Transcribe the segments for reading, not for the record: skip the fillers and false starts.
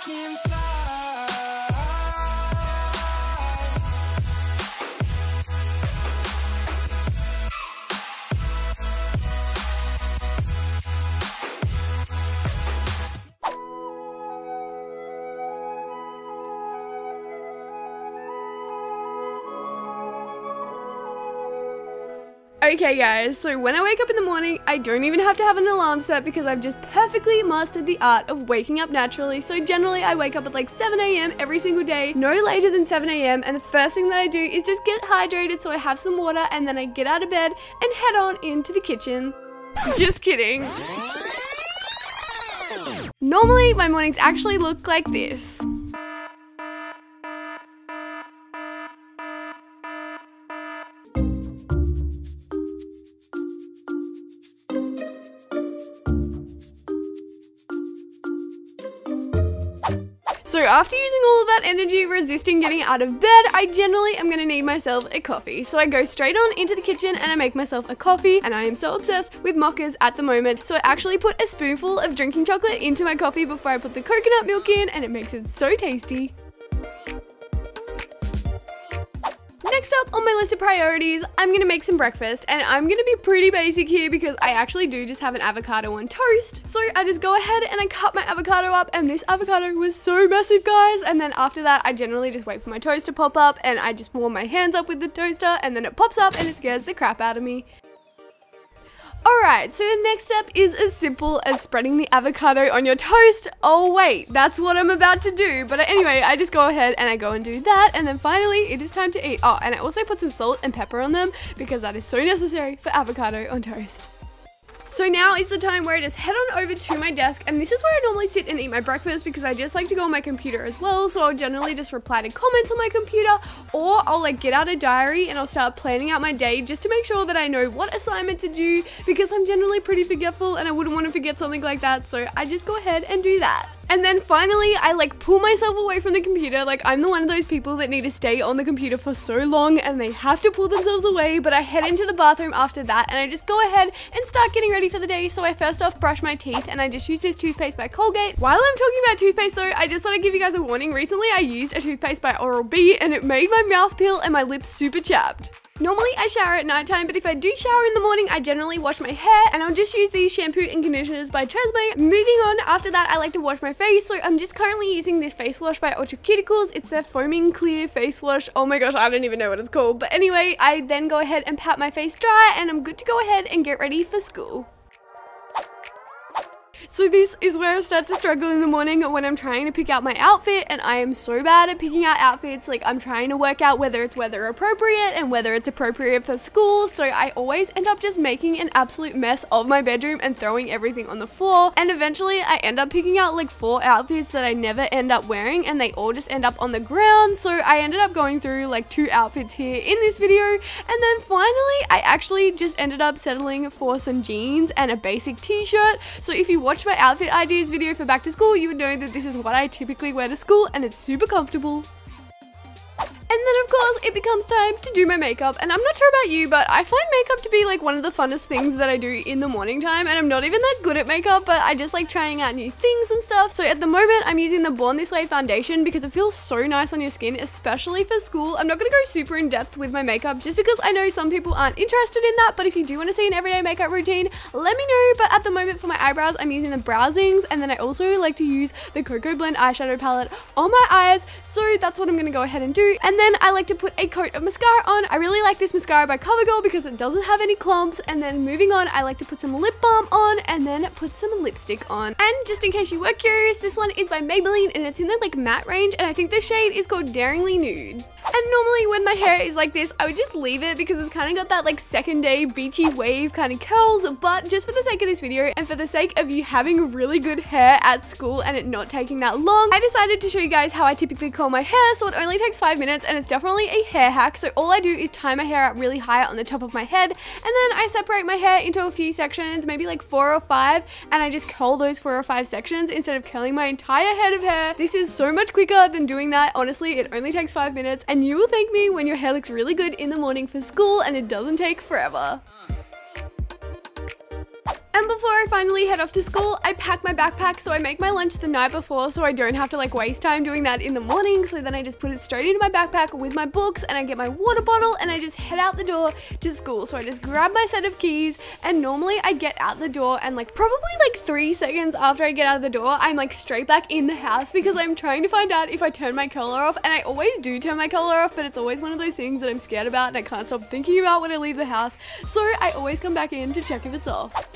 can fly. Okay guys, so when I wake up in the morning, I don't even have to have an alarm set because I've just perfectly mastered the art of waking up naturally. So generally I wake up at like 7 AM every single day, no later than 7 AM, and the first thing that I do is just get hydrated so I have some water, and then I get out of bed and head on into the kitchen. Just kidding. Normally my mornings actually look like this. So after using all of that energy resisting getting out of bed, I generally am gonna need myself a coffee. So I go straight on into the kitchen and I make myself a coffee, and I am so obsessed with mochas at the moment. So I actually put a spoonful of drinking chocolate into my coffee before I put the coconut milk in, and it makes it so tasty. Next up on my list of priorities, I'm gonna make some breakfast, and I'm gonna be pretty basic here because I actually do just have an avocado on toast. So I just go ahead and I cut my avocado up, and this avocado was so massive, guys. And then after that, I generally just wait for my toast to pop up, and I just warm my hands up with the toaster, and then it pops up and it scares the crap out of me. Alright, so the next step is as simple as spreading the avocado on your toast. Oh wait, that's what I'm about to do. But anyway, I just go ahead and I go and do that, and then finally it is time to eat. Oh, and I also put some salt and pepper on them because that is so necessary for avocado on toast. So now is the time where I just head on over to my desk, and this is where I normally sit and eat my breakfast because I just like to go on my computer as well. So I'll generally just reply to comments on my computer, or I'll like get out a diary and I'll start planning out my day just to make sure that I know what assignment to do, because I'm generally pretty forgetful and I wouldn't want to forget something like that. So I just go ahead and do that. And then finally, I like pull myself away from the computer. Like, I'm the one of those people that need to stay on the computer for so long and they have to pull themselves away, but I head into the bathroom after that and I just go ahead and start getting ready for the day. So I first off brush my teeth, and I just use this toothpaste by Colgate. While I'm talking about toothpaste though, I just want to give you guys a warning. Recently I used a toothpaste by Oral-B and it made my mouth peel and my lips super chapped. Normally I shower at nighttime, but if I do shower in the morning, I generally wash my hair, and I'll just use these shampoo and conditioners by Tresemme. Moving on, after that I like to wash my face, so I'm just currently using this face wash by Ultra Cuticles. It's their foaming clear face wash. Oh my gosh, I don't even know what it's called. But anyway, I then go ahead and pat my face dry, and I'm good to go ahead and get ready for school. So this is where I start to struggle in the morning when I'm trying to pick out my outfit, and I am so bad at picking out outfits. Like, I'm trying to work out whether it's weather appropriate and whether it's appropriate for school, so I always end up just making an absolute mess of my bedroom and throwing everything on the floor, and eventually I end up picking out like 4 outfits that I never end up wearing, and they all just end up on the ground. So I ended up going through like 2 outfits here in this video, and then finally I actually just ended up settling for some jeans and a basic t-shirt. So if you watch my outfit ideas video for back to school, you would know that this is what I typically wear to school, and it's super comfortable. And then of course it becomes time to do my makeup, and I'm not sure about you, but I find makeup to be like one of the funnest things that I do in the morning time, and I'm not even that good at makeup, but I just like trying out new things and stuff. So at the moment I'm using the Born This Way foundation because it feels so nice on your skin, especially for school. I'm not gonna go super in depth with my makeup just because I know some people aren't interested in that, but if you do want to see an everyday makeup routine, let me know. But at the moment for my eyebrows, I'm using the Browsings, and then I also like to use the Cocoa Blend eyeshadow palette on my eyes, so that's what I'm gonna go ahead and do. And then I like to put a coat of mascara on. I really like this mascara by CoverGirl because it doesn't have any clumps. And then moving on, I like to put some lip balm on and then put some lipstick on. And just in case you were curious, this one is by Maybelline and it's in the like matte range, and I think the shade is called Daringly Nude. And normally when my hair is like this, I would just leave it because it's kind of got that like second day beachy wave kind of curls, but just for the sake of this video and for the sake of you having really good hair at school and it not taking that long, I decided to show you guys how I typically curl my hair. So it only takes 5 minutes and it's definitely a hair hack. So all I do is tie my hair out really high on the top of my head, and then I separate my hair into a few sections, maybe like 4 or 5, and I just curl those 4 or 5 sections instead of curling my entire head of hair. This is so much quicker than doing that. Honestly, it only takes 5 minutes, and you will thank me when your hair looks really good in the morning for school and it doesn't take forever. And And before I finally head off to school, I pack my backpack, so I make my lunch the night before so I don't have to like waste time doing that in the morning. So then I just put it straight into my backpack with my books, and I get my water bottle and I just head out the door to school. So I just grab my set of keys, and normally I get out the door and like probably like 3 seconds after I get out of the door, I'm like straight back in the house because I'm trying to find out if I turn my curler off. And I always do turn my curler off, but it's always one of those things that I'm scared about and I can't stop thinking about when I leave the house. So I always come back in to check if it's off.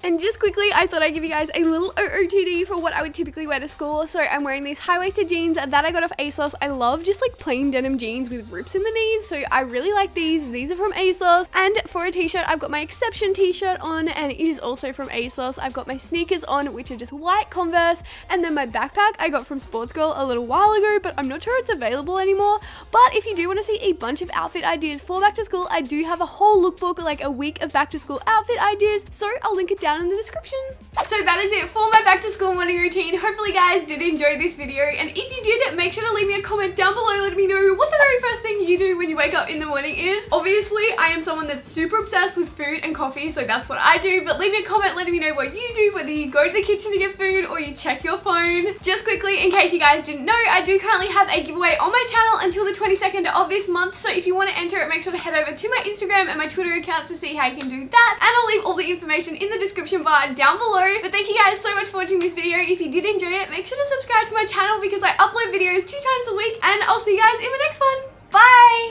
And just quickly, I thought I'd give you guys a little OOTD for what I would typically wear to school. So I'm wearing these high-waisted jeans that I got off ASOS. I love just like plain denim jeans with rips in the knees, so I really like these. These are from ASOS. And for a t-shirt, I've got my Exception t-shirt on, and it is also from ASOS. I've got my sneakers on, which are just white Converse, and then my backpack I got from Sports Girl a little while ago, but I'm not sure it's available anymore. But if you do want to see a bunch of outfit ideas for back to school, I do have a whole lookbook, like a week of back to school outfit ideas, so I'll link it down in the description. So that is it for my back to school morning routine. Hopefully you guys did enjoy this video, and if you did, make sure to leave me a comment down below letting me know what the very first thing you do when you wake up in the morning is. Obviously I am someone that's super obsessed with food and coffee, so that's what I do, but leave me a comment letting me know what you do, whether you go to the kitchen to get food or you check your phone. Just quickly, in case you guys didn't know, I do currently have a giveaway on my channel until the 22nd of this month, so if you want to enter it, make sure to head over to my Instagram and my Twitter accounts to see how you can do that, and I'll leave all the information in the description bar down below. But thank you guys so much for watching this video. If you did enjoy it, make sure to subscribe to my channel because I upload videos 2 times a week, and I'll see you guys in my next one. Bye!